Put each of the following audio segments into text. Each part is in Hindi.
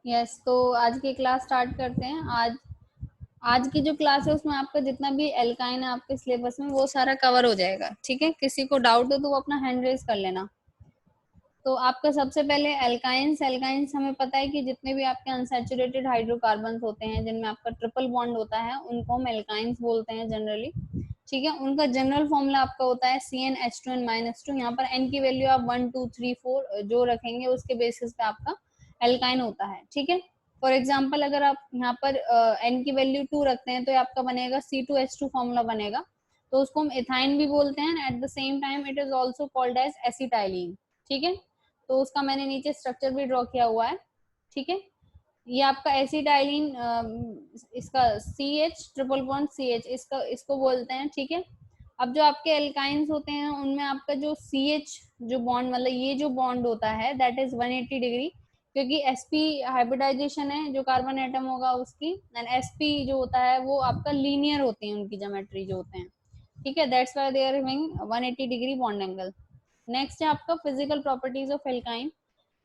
यस, तो आज की क्लास स्टार्ट करते हैं। आज की जो क्लास है उसमें आपका जितना भी एल्काइन है आपके सिलेबस में वो सारा कवर हो जाएगा। ठीक है, किसी को डाउट हो तो वो अपना हैंड रेज कर लेना। तो आपका सबसे पहले एल्काइंस हमें पता है कि जितने भी आपके अनसैचुरेटेड हाइड्रोकार्बन होते हैं जिनमें आपका ट्रिपल बॉन्ड होता है उनको हम एल्काइंस बोलते हैं जनरली। ठीक है, उनका जनरल फॉर्मूला आपका होता है CnH2n-2। यहाँ पर n की वैल्यू आप 1 2 3 4 जो रखेंगे उसके बेसिस पे आपका एल्काइन होता है। ठीक है, फॉर एग्जाम्पल अगर आप यहाँ पर n की वैल्यू 2 रखते हैं तो आपका बनेगा C2H2 फॉर्मूला बनेगा, तो उसको हम इथाइन भी बोलते हैं। At the same time it is also called as acetylene. ठीक है, तो उसका मैंने नीचे स्ट्रक्चर भी ड्रॉ किया हुआ है। ठीक है, ये आपका एसिटाइलिन, इसका CH ट्रिपल बॉन्ड CH इसको बोलते हैं। ठीक है, अब जो आपके एल्काइंस होते हैं उनमें आपका जो CH जो बॉन्ड मतलब ये जो बॉन्ड होता है दैट इज 180 डिग्री, क्योंकि sp हाइब्रिडाइजेशन है जो कार्बन एटम होगा उसकी, एंड sp जो होता है वो आपका लीनियर होते हैं उनकी ज्योमेट्री जो होते हैं। ठीक है, that's why they are having 180 degree bond angle. Next है आपका फिजिकल प्रॉपर्टीज ऑफ एल्काइन।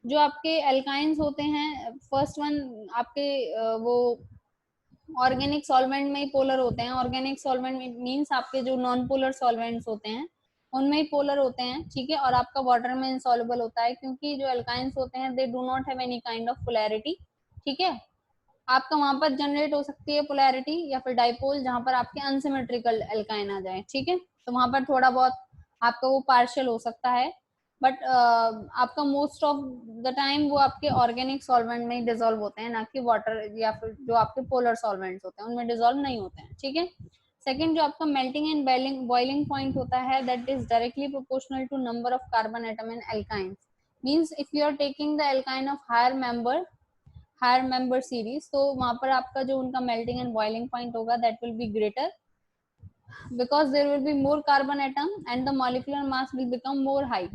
जो आपके एल्काइंस होते हैं, फर्स्ट वन आपके वो ऑर्गेनिक सॉल्वेंट में ही पोलर होते हैं। ऑर्गेनिक सॉल्वेंट मीन्स आपके जो नॉन पोलर सॉल्वेंट्स होते हैं उनमें ही पोलर होते हैं। ठीक है, और आपका वाटर में इंसॉल्युबल होता है क्योंकि जो एल्काइंस होते हैं they do not have any kind of polarity. ठीक है, आपका वहां पर जनरेट हो सकती है पोलैरिटी या फिर डाइपोल जहां पर आपके अनसिमेट्रिकल एल्काइन आ जाए। ठीक है, तो वहां पर थोड़ा बहुत आपका वो पार्शियल हो सकता है, बट आपका मोस्ट ऑफ द टाइम वो आपके ऑर्गेनिक सॉल्वेंट में ही डिजोल्व होते हैं, ना कि वाटर या फिर जो आपके पोलर सॉल्वेंट्स होते हैं उनमें डिजोल्व नहीं होते हैं। ठीक है, सेकंड जो आपका मेल्टिंग एंड बॉइलिंग पॉइंट होता है that is directly proportional to number of carbon atom in alkynes. Means if you are taking the alkyne of higher member series, तो वहां पर आपका जो उनका मेल्टिंग एंड बॉइलिंग पॉइंट होगा that will be greater because there will be more carbon atom and the molecular mass will become more high.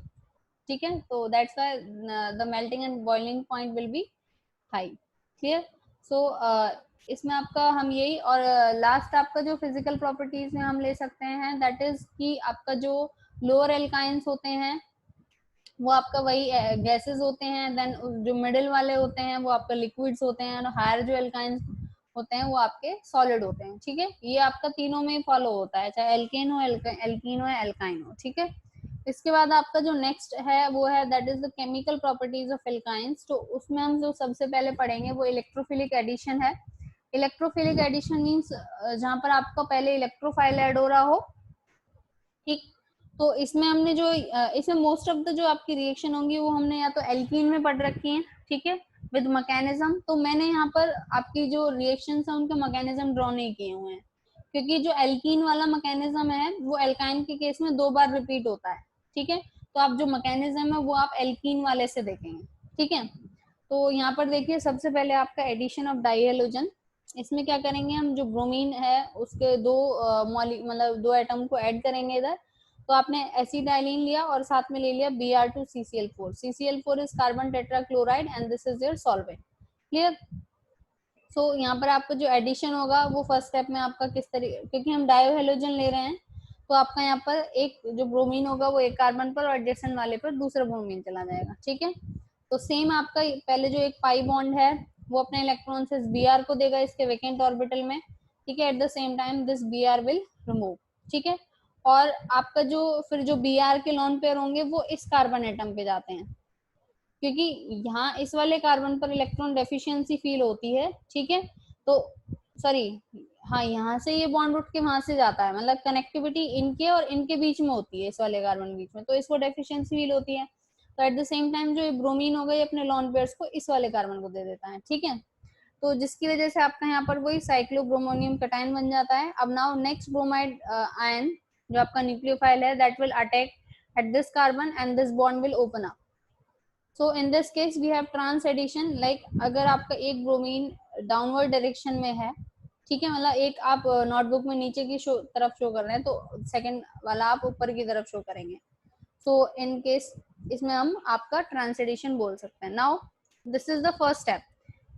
ठीक है, तो that's why the melting and boiling point will be high. Clear? So इसमें आपका हम यही, और लास्ट आपका जो फिजिकल प्रॉपर्टीज में हम ले सकते हैं दैट इज कि आपका जो लोअर एल्काइंस होते हैं वो आपका वही गैसेस होते हैं, देन जो मिडिल वाले होते हैं वो आपका लिक्विड्स होते हैं, और हायर जो एल्काइंस होते हैं वो आपके सॉलिड होते हैं। ठीक है, ये आपका तीनों में फॉलो होता है, चाहे एल्केन हो एल्कीन हो या एल्काइन हो। ठीक है, इसके बाद आपका जो नेक्स्ट है वो है that is the chemical properties of alkynes. तो उसमें हम जो सबसे पहले पढ़ेंगे वो इलेक्ट्रोफिलिक एडिशन है। इलेक्ट्रोफिलिक एडिशन मीन्स जहां पर आपका पहले इलेक्ट्रोफाइल ऐड हो रहा हो। ठीक, तो इसमें हमने जो इसमें मोस्ट ऑफ द जो आपकी रिएक्शन होंगी वो हमने या तो एल्कीन में पढ़ रखी है। ठीक है, विद मैकेनिज्म, तो मैंने यहाँ पर आपकी जो रिएक्शन है उनके मैकेनिज्म ड्रॉ नहीं किए हुए हैं, क्योंकि जो एल्कीन वाला मैकेनिज्म है वो एल्काइन के केस में 2 बार रिपीट होता है। ठीक है, तो आप जो मैकेनिज्म है वो आप एल्कीन वाले से देखेंगे। ठीक है, तो यहाँ पर देखिए सबसे पहले आपका एडिशन ऑफ डाइहेलोजन। इसमें क्या करेंगे हम, जो ब्रोमीन है उसके मतलब 2 एटम को ऐड करेंगे इधर। तो आपने एसिडाइलिन लिया और साथ में ले लिया Br2CCl4। CCl4 is carbon tetrachloride and this is your solvent. Clear? So यहाँ पर आपका जो एडिशन होगा वो फर्स्ट स्टेप में आपका किस तरीके, क्योंकि हम डायोहेलोजन ले रहे हैं तो आपका यहाँ पर एक जो ब्रोमीन होगा वो एक कार्बन पर और एडिशन वाले पर दूसरा ब्रोमीन चला जाएगा। ठीक है, तो सेम आपका पहले जो एक पाई बॉन्ड है वो अपने इलेक्ट्रॉन से Br को देगा इसके वेकेंट ऑर्बिटल में। ठीक है, eight the same time this Br will remove. ठीक है, और आपका जो फिर जो Br के लोन पेयर होंगे वो इस कार्बन एटम पे जाते हैं, क्योंकि यहाँ इस वाले कार्बन पर इलेक्ट्रॉन डेफिशिएंसी फील होती है। ठीक है, तो सॉरी, हाँ यहाँ से ये बॉन्ड उठ के वहां से जाता है, मतलब कनेक्टिविटी इनके और इनके बीच में होती है, इस वाले कार्बन बीच में, तो इसको डेफिशिएंसी फील होती है। तो एट द सेम टाइम जो ब्रोमीन हो गई अपने लॉन पेयर्स को इस वाले कार्बन को दे देता है। ठीक है, तो जिसकी वजह से आपका यहाँ पर वही साइक्लोब्रोमोनियम कटायन बन जाता है। अब नाउ नेक्स्ट ब्रोमाइड आयन जो आपका न्यूक्लियोफाइल है that will attack at this carbon and this bond will open up. So in this case we have trans addition. Like अगर आपका एक ब्रोमीन डाउनवर्ड डायरेक्शन में है, ठीक है, मतलब एक आप नोटबुक में नीचे की तरफ शो कर रहे हैं तो सेकंड वाला आप ऊपर की तरफ शो करेंगे। सो इन केस इसमें हम आपका ट्रांस एडिशन बोल सकते हैं। Now this is the first step.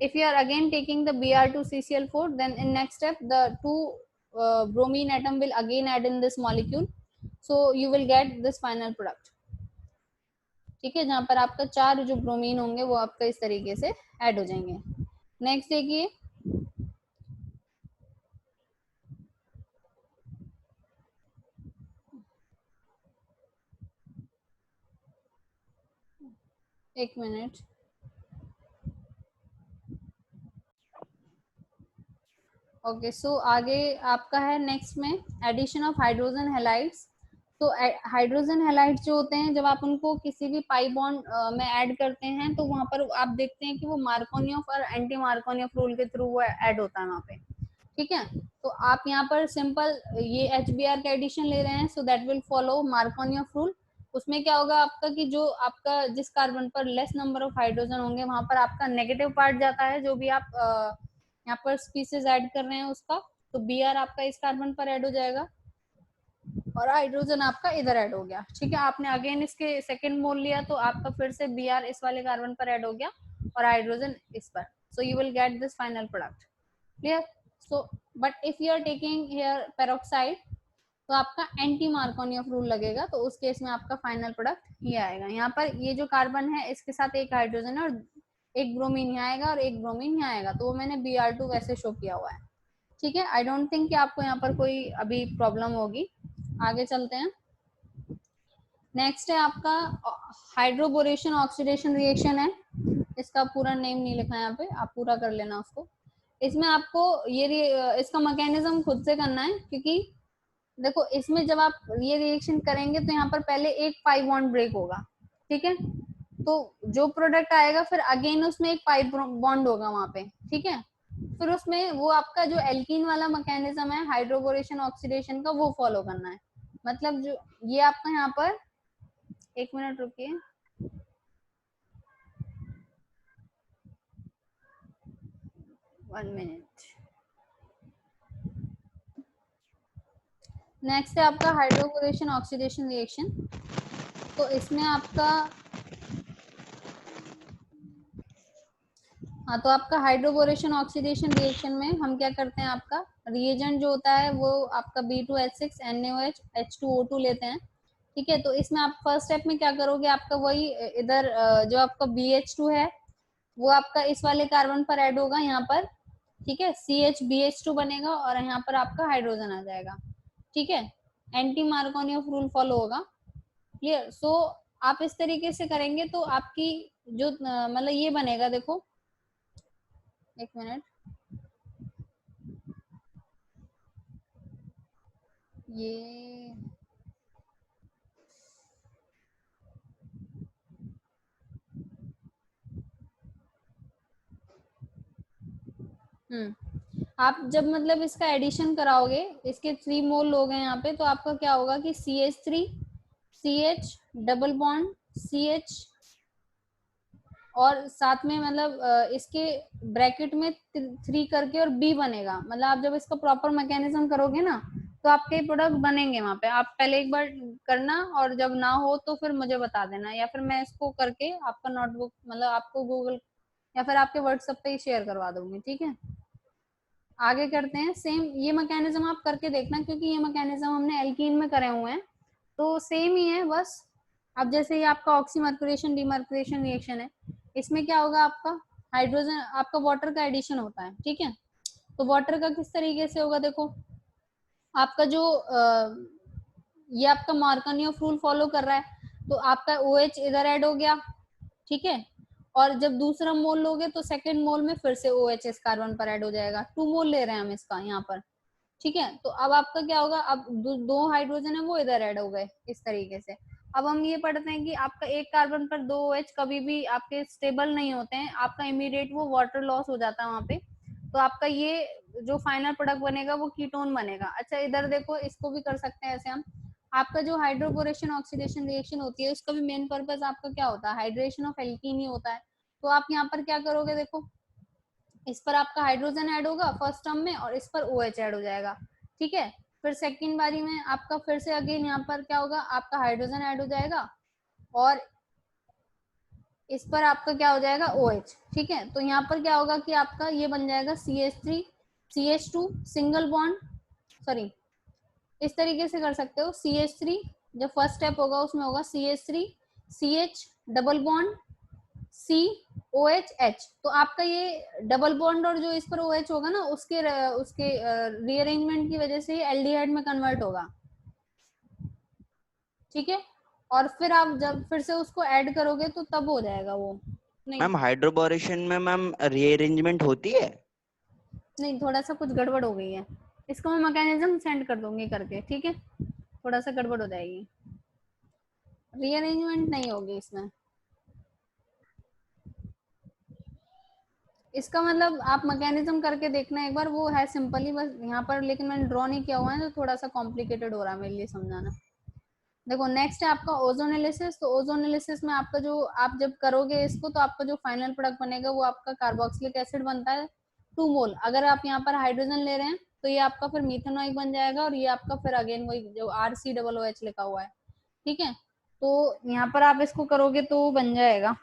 if you are again taking the Br2CCl4, then in next step the 2 bromine atom will again add in this molecule, so you will get this final product। ठीक है, जहां पर आपका 4 जो ब्रोमीन होंगे वो आपका इस तरीके से ऐड हो जाएंगे। नेक्स्ट देखिए, एक मिनट। ओके, सो आगे आपका है नेक्स्ट में एडिशन ऑफ हाइड्रोजन हैलाइड्स। तो हाइड्रोजन हैलाइड्स जो होते हैं, जब आप उनको किसी भी पाई बॉन्ड में ऐड करते हैं तो वहां पर आप देखते हैं कि वो मार्कोनियफ और एंटी मार्कोनियफ रूल के थ्रू वो ऐड होता है वहाँ पे। ठीक है, तो आप यहाँ पर सिंपल ये HBr का एडिशन ले रहे हैं, so that will follow Markovnikov rule. उसमें क्या होगा आपका कि जो आपका जिस कार्बन पर लेस नंबर ऑफ हाइड्रोजन होंगे वहां पर आपका नेगेटिव पार्ट जाता है, जो भी आप यहाँ पर स्पीसीज ऐड कर रहे हैं उसका। तो Br आपका इस कार्बन पर ऐड हो जाएगा और हाइड्रोजन आपका इधर ऐड हो गया। ठीक है, आपने अगेन इसके सेकंड मोल लिया तो आपका फिर से Br इस वाले कार्बन पर ऐड हो गया और हाइड्रोजन इस पर। So you will get this final product. Clear? So but if you are taking here peroxide तो आपका एंटी मार्कोनियफ रूल लगेगा, तो उस केस में आपका फाइनल प्रोडक्ट ये आएगा। यहाँ पर ये जो कार्बन है इसके साथ एक हाइड्रोजन है और एक ब्रोमीन यहाँ आएगा और एक ब्रोमीन यहाँ आएगा, तो वो मैंने Br2 वैसे शो किया हुआ है। ठीक है, आई डोंट थिंक कि आपको यहाँ पर कोई अभी प्रॉब्लम होगी। आगे चलते हैं। नेक्स्ट है आपका हाइड्रोबोरेशन ऑक्सीडेशन रिएक्शन है। इसका पूरा नेम नहीं लिखा है यहाँ पे, आप पूरा कर लेना उसको। इसमें आपको ये इसका मैकेनिज्म खुद से करना है, क्योंकि देखो इसमें जब आप ये रिएक्शन करेंगे तो यहाँ पर पहले एक पाई बॉन्ड ब्रेक होगा। ठीक है, तो जो प्रोडक्ट आएगा फिर अगेन उसमें एक पाई बॉन्ड होगा वहां पे। ठीक है, फिर उसमें वो आपका जो एल्कीन वाला मैकेनिज्म है हाइड्रोबोरेशन ऑक्सीडेशन का, वो फॉलो करना है। मतलब जो ये आपका यहाँ पर, एक मिनट रुकिए, वन मिनट। नेक्स्ट है आपका हाइड्रोबोरेशन ऑक्सीडेशन रिएक्शन। तो इसमें आपका हाँ, तो आपका हाइड्रोबोरेशन ऑक्सीडेशन रिएक्शन में हम क्या करते हैं, आपका रिएजेंट जो होता है वो आपका B2H6 NaOH H2O2 लेते हैं। ठीक है, तो इसमें आप फर्स्ट स्टेप में क्या करोगे, आपका वही इधर जो आपका BH2 है वो आपका इस वाले कार्बन पर ऐड होगा यहाँ पर। ठीक है, CH BH2 बनेगा और यहाँ पर आपका हाइड्रोजन आ जाएगा। ठीक है, एंटी मार्कोनियफ रूल फॉलो होगा। क्लियर? सो आप इस तरीके से करेंगे तो आपकी जो मतलब ये बनेगा, देखो एक मिनट, ये आप जब मतलब इसका एडिशन कराओगे, इसके 3 मोल लोग हैं यहाँ पे, तो आपका क्या होगा कि CH3 CH double bond CH और साथ में मतलब इसके ब्रैकेट में 3 करके और B बनेगा। मतलब आप जब इसका प्रॉपर मैकेनिज्म करोगे ना तो आपके प्रोडक्ट बनेंगे वहां पे। आप पहले एक बार करना और जब ना हो तो फिर मुझे बता देना, या फिर मैं इसको करके आपका नोटबुक मतलब आपको गूगल या फिर आपके व्हाट्सएप पे ही शेयर करवा दूंगी। ठीक है, आगे करते हैं। सेम ये मैकेनिज्म आप करके देखना, क्योंकि ये मैकेनिज्म हमने एल्कीन में करे हुए हैं तो सेम ही है बस। अब जैसे ये आपका ऑक्सीमर्कुरेशन डीमर्कुरेशन रिएक्शन है, इसमें क्या होगा, आपका हाइड्रोजन आपका वाटर का एडिशन होता है। ठीक है, तो वाटर का किस तरीके से होगा, देखो आपका जो ये आपका मार्कोनियन रूल फॉलो कर रहा है, तो आपका OH इधर ऐड हो गया। ठीक है, और जब दूसरा मोल लोगे तो सेकंड मोल में फिर से OH इस कार्बन पर ऐड हो जाएगा। 2 मोल ले रहे हैं हम इसका यहाँ पर। ठीक है, तो अब आपका क्या होगा, अब दो हाइड्रोजन है वो इधर ऐड हो गए इस तरीके से। अब हम ये पढ़ते हैं कि आपका एक कार्बन पर 2 OH कभी भी आपके स्टेबल नहीं होते हैं, आपका इमीडिएट वो वाटर लॉस हो जाता है वहां पे। तो आपका ये जो फाइनल प्रोडक्ट बनेगा वो कीटोन बनेगा। अच्छा, इधर देखो, इसको भी कर सकते हैं ऐसे हम। आपका जो हाइड्रोबोरेशन ऑक्सीडेशन रिएक्शन होती है उसका भी मेन पर्पस आपका क्या होता है, हाइड्रेशन ऑफ एल्कीन ही होता है। तो आप यहाँ पर क्या करोगे, देखो इस पर आपका हाइड्रोजन ऐड होगा फर्स्ट टर्म में और इस पर OH ऐड हो जाएगा। ठीक है, फिर सेकंड बारी में आपका फिर से अगेन यहाँ पर क्या होगा, आपका हाइड्रोजन ऐड हो जाएगा और इस पर आपका क्या हो जाएगा, OH। ठीक है, तो यहाँ पर क्या होगा कि आपका ये बन जाएगा CH3 CH2 single bond, sorry इस तरीके से कर सकते हो। CH3 जो फर्स्ट स्टेप होगा उसमें होगा CH3 CH double bond C OH H, तो आपका ये डबल बॉन्ड और जो इस पर OH होगा ना, उसके रीअरेंजमेंट की वजह से ये एल्डिहाइड में कन्वर्ट होगा, ठीक है। और फिर आप जब फिर से उसको ऐड करोगे तो तब हो जाएगा वो। नहीं मैम हाइड्रोबोरेशन में मैम रीअरेंजमेंट होती है? नहीं, थोड़ा सा कुछ गड़बड़ हो गई है, इसको मैं मैकेनिज्म सेंड कर दूंगी करके, ठीक है। थोड़ा सा गड़बड़ हो जाएगी, रीअरेंजमेंट नहीं होगी इसमें। इसका मतलब आप मैकेनिज्म करके देखना एक बार, वो है सिंपल ही बस यहाँ पर, लेकिन मैंने ड्रॉ नहीं किया हुआ है तो थोड़ा सा कॉम्प्लिकेटेड हो रहा है मेरे लिए समझाना। देखो नेक्स्ट है आपका ओजोनेलिसिस। तो ओजोनेलिसिस में आपका जो आप जब करोगे इसको, तो आपका जो फाइनल प्रोडक्ट बनेगा वो आपका कार्बोक्सिलिक एसिड बनता है 2 मोल। अगर आप यहाँ पर हाइड्रोजन ले रहे हैं तो ये आपका फिर मीथेनॉइक बन जाएगा, और ये आपका फिर अगेन वही जो RCOOH लिखा हुआ है, ठीक है। तो यहाँ पर आप इसको करोगे तो बन जाएगा।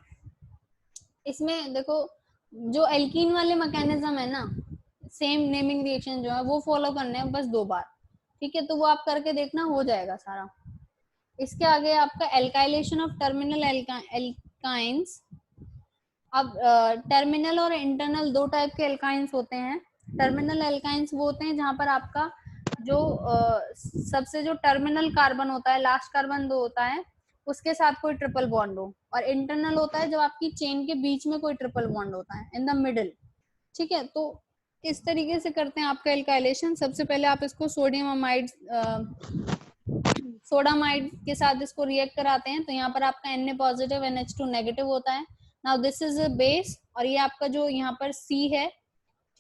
इसमें देखो जो एल्कीन वाले मैकेनिज्म है ना, सेम नेमिंग रिएक्शन जो है वो फॉलो करने हैं बस 2 बार, ठीक है। तो वो आप करके देखना, हो जाएगा सारा। इसके आगे आपका एल्काइलेशन ऑफ टर्मिनल एल्काइंस। अब टर्मिनल और इंटरनल 2 टाइप के एल्काइंस होते हैं। टर्मिनल एल्काइंस वो होते हैं जहां पर आपका जो सबसे जो टर्मिनल कार्बन होता है, लास्ट कार्बन 2 होता है, उसके साथ कोई ट्रिपल बॉन्ड हो। और इंटरनल होता है जब आपकी चेन के बीच में कोई ट्रिपल बॉन्ड होता है, इन द मिडिल, ठीक है। तो इस तरीके से करते हैं आपका एल्काइलेशन। सबसे पहले आप इसको सोडियम अमाइड सोडामाइड के साथ इसको रिएक्ट कराते हैं, तो यहाँ पर आपका Na पॉजिटिव NH2 नेगेटिव होता है। Now this is a base, और ये आपका जो यहाँ पर C है,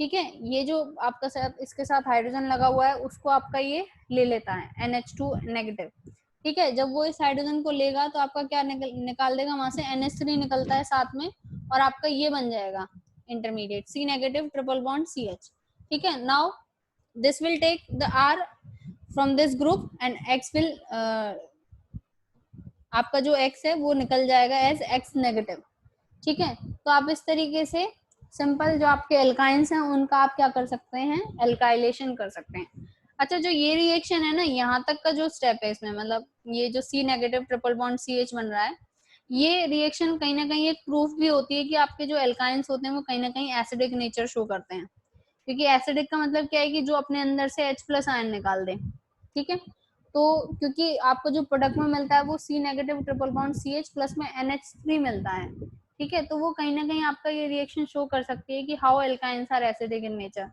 ठीक है, ये जो आपका साथ इसके साथ हाइड्रोजन लगा हुआ है उसको आपका ये ले लेता है NH2 नेगेटिव, ठीक है। जब वो इस हाइड्रोजन को लेगा तो आपका क्या निकाल देगा वहां से, NH3 निकलता है साथ में, और आपका ये बन जाएगा intermediate C negative triple bond CH, ठीक है। Now this will take the R from this group and X will आपका जो X है वो निकल जाएगा एज X नेगेटिव, ठीक है। तो आप इस तरीके से सिंपल जो आपके एल्काइंस हैं उनका आप क्या कर सकते हैं, एल्काइलेशन कर सकते हैं। अच्छा, जो ये रिएक्शन है ना, यहाँ तक का जो स्टेप है इसमें, मतलब ये जो C negative triple bond CH बन रहा है, ये रिएक्शन कहीं ना कहीं एक प्रूफ भी होती है कि आपके जो एल्काइंस होते हैं वो कहीं ना कहीं एसिडिक नेचर शो करते हैं। क्योंकि एसिडिक का मतलब क्या है कि जो अपने अंदर से H+ आयन निकाल दे, ठीक है। तो क्योंकि आपको जो प्रोडक्ट में मिलता है वो C negative triple bond CH plus में NH3 मिलता है, ठीक है। तो वो कहीं ना कहीं आपका ये रिएक्शन शो कर सकती है कि how alkynes are acidic in nature.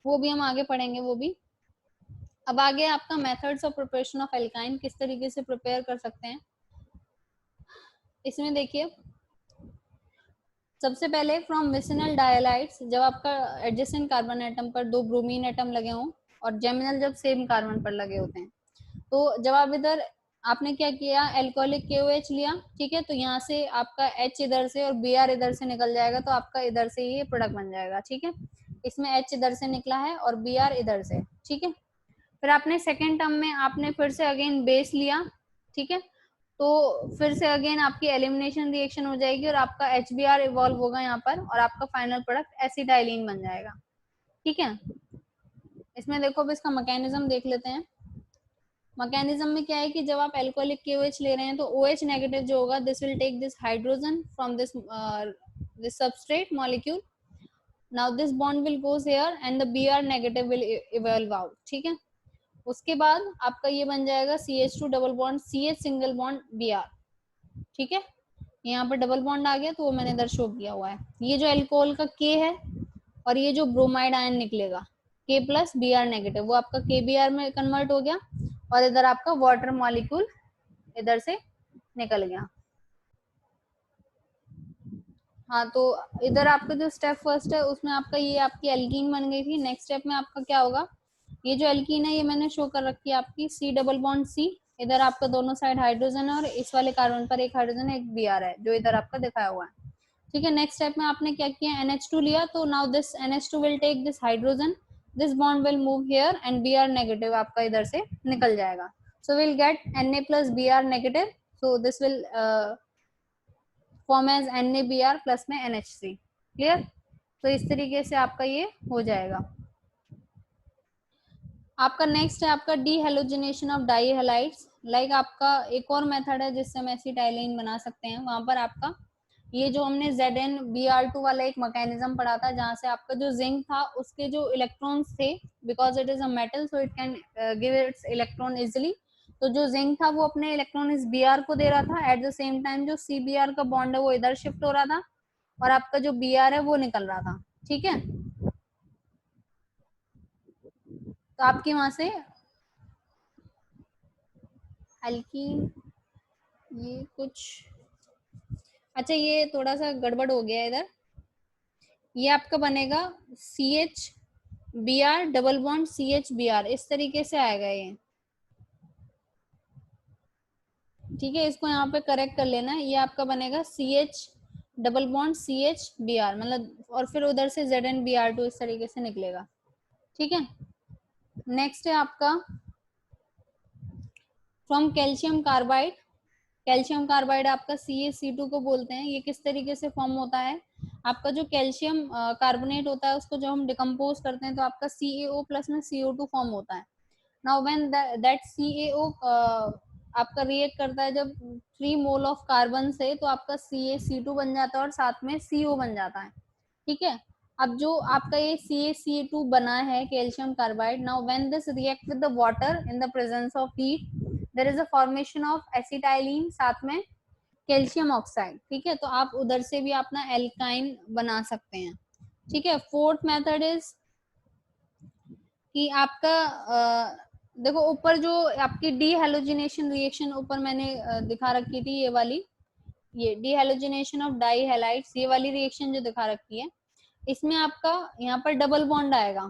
वो भी हम आगे पढ़ेंगे वो भी। अब आगे आपका methods of preparation of alkyne, किस तरीके से प्रिपेयर कर सकते हैं। इसमें देखिए सबसे पहले फ्रॉम विसिनल डायलाइट्स, जब आपका एडजेसेंट कार्बन एटम पर 2 ब्रोमीन एटम लगे हों, और जेमिनल जब सेम कार्बन पर लगे होते हैं, तो जब आप इधर आपने क्या किया, एल्कोहलिक KOH लिया, ठीक है। तो यहाँ से आपका H इधर से और Br इधर से निकल जाएगा, तो आपका इधर से ये प्रोडक्ट बन जाएगा, ठीक है। इसमें H इधर से निकला है और Br इधर से, ठीक है। फिर आपने सेकेंड टर्म में आपने फिर से अगेन बेस लिया, ठीक है। तो फिर से अगेन आपकी एलिमिनेशन रिएक्शन हो जाएगी और आपका HBr इवॉल्व होगा यहाँ पर, और आपका फाइनल प्रोडक्ट एसिटाइलिन बन जाएगा, ठीक है। इसमें देखो अब इसका मैकेनिज्म देख लेते हैं। मैकेनिज्म में क्या है कि जब आप एल्कोहलिक KOH ले रहे हैं तो OH नेगेटिव जो होगा, this will take this hydrogen from this substrate molecule. Now this bond will goes here and the Br negative will evolve out, ठीक है। उसके बाद आपका ये बन जाएगा CH2 double bond CH single bond Br, ठीक है। यहाँ पर डबल बॉन्ड आ गया तो वो मैंने इधर शो किया हुआ है। ये जो अल्कोहल का K है और ये जो ब्रोमाइड आयन निकलेगा K प्लस Br नेगेटिव, वो आपका KBr में कन्वर्ट हो गया, और इधर आपका वाटर मॉलिक्यूल इधर से निकल गया। हाँ, तो इधर आपका जो स्टेप फर्स्ट है उसमें आपका ये आपकी एल्कीन बन गई थी। नेक्स्ट स्टेप में आपका क्या होगा, ये जो एल्कीन है ये मैंने शो कर रखी है आपकी C डबल बॉन्ड C, इधर आपका दोनों साइड हाइड्रोजन है और इस वाले कार्बन पर एक हाइड्रोजन एक Br है जो इधर आपका दिखाया हुआ है, ठीक है। नेक्स्ट स्टेप में आपने क्या किया, NH2 लिया, तो now this NH2 will take this hydrogen, this bond will move here and Br negative आपका इधर से निकल जाएगा। So will get Na plus Br negative, so this will form as NaBr plus में NH3, क्लियर। तो इस तरीके से आपका ये हो जाएगा। आपका नेक्स्ट है आपका डीहेलोजिनेशन ऑफ डाई हेलाइड्स। लाइक आपका एक और मेथड है जिससे हम एसिटाइलिन बना सकते हैं। वहां पर आपका ये जो हमने ZnBr2 वाला एक मैकेनिज्म पढ़ा था, जहां से आपका जो जिंक था उसके जो इलेक्ट्रॉन्स थे, because it is a metal so it can give its electron easily, तो जो जिंक था वो अपने इलेक्ट्रॉन इस Br को दे रहा था, एट द सेम टाइम जो CBr का बॉन्ड है वो इधर शिफ्ट हो रहा था, और आपका जो Br है वो निकल रहा था। ठीक है, तो आपके वहां से एल्कीन, ये कुछ, अच्छा ये थोड़ा सा गड़बड़ हो गया इधर, ये आपका बनेगा CH Br double bond CH Br, इस तरीके से आएगा ये। ठीक है, इसको यहाँ पे करेक्ट कर लेना, ये आपका बनेगा CH double bond CH Br, मतलब, और फिर उधर से ZnBr2 इस तरीके से निकलेगा। ठीक है, नेक्स्ट है आपका from calcium carbide. Calcium carbide आपका CaC2 को बोलते हैं। ये किस तरीके से फॉर्म होता है, आपका जो कैल्शियम कार्बोनेट होता है उसको जब हम डिकम्पोज करते हैं तो आपका CaO प्लस में CO2 फॉर्म होता है। नाउ व्हेन दैट CaO आपका रिएक्ट करता है जब 3 मोल ऑफ कार्बन से, तो आपका CaC2 बन जाता है और साथ में CO बन जाता है। ठीक है, अब जो आपका ये CaC2 बना है calcium carbide, now when this react with the water in the presence of heat, there is a formation of acetylene साथ में कैल्शियम ऑक्साइड। ठीक है, तो आप उधर से भी अपना एल्काइन बना सकते हैं। ठीक है, फोर्थ मेथड इज कि आपका देखो ऊपर जो आपकी डीहेलोजिनेशन रिएक्शन ऊपर मैंने दिखा रखी थी, ये वाली, ये डीहेलोजिनेशन ऑफ डाई हैलाइड्स, ये वाली रिएक्शन जो दिखा रखी है, इसमें आपका यहाँ पर डबल बॉन्ड आएगा।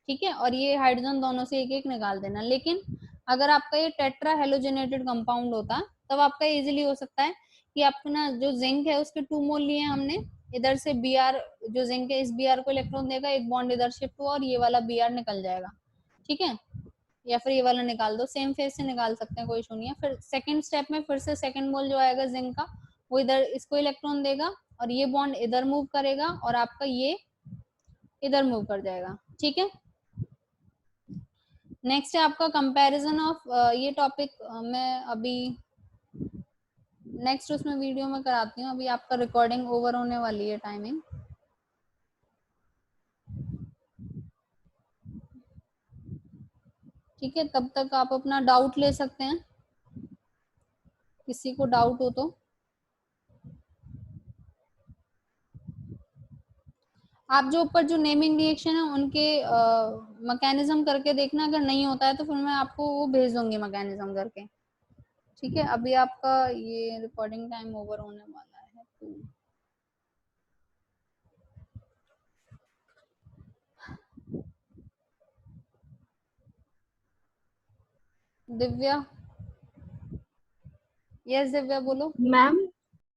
ठीक है, और ये हाइड्रोजन दोनों से एक एक निकाल देना। लेकिन अगर आपका ये टेट्रा हेलोजिनेटेड कंपाउंड होता तब आपका इजीली हो सकता है कि अपना जो जिंक है उसके 2 मोल लिए हमने, इधर से Br, जो जिंक है इस Br को इलेक्ट्रॉन देगा, एक बॉन्ड इधर शिफ्ट हुआ और ये वाला Br निकल जाएगा। ठीक है, या फिर ये वाला निकाल दो, सेम फेज से निकाल सकते हैं, कोई इशू नहीं है। फिर सेकंड स्टेप में फिर से सेकंड मोल जो आएगा जिंक का, वो इधर इसको इलेक्ट्रॉन देगा और ये बॉन्ड इधर मूव करेगा और आपका ये इधर मूव कर जाएगा। ठीक है, नेक्स्ट है आपका कंपैरिजन ऑफ, ये टॉपिक मैं अभी नेक्स्ट उसमें वीडियो में कराती हूँ, अभी आपका रिकॉर्डिंग ओवर होने वाली है टाइमिंग। ठीक है, तब तक आप अपना डाउट ले सकते हैं, किसी को डाउट हो तो। आप जो ऊपर जो नेमिंग रिएक्शन है उनके मैकेनिज्म करके देखना, अगर नहीं होता है तो फिर मैं आपको वो भेज दूंगी मैकेनिज्म करके। ठीक है, अभी आपका ये रिकॉर्डिंग टाइम ओवर होने वाला है तो दिव्या, यस दिव्या बोलो। मैम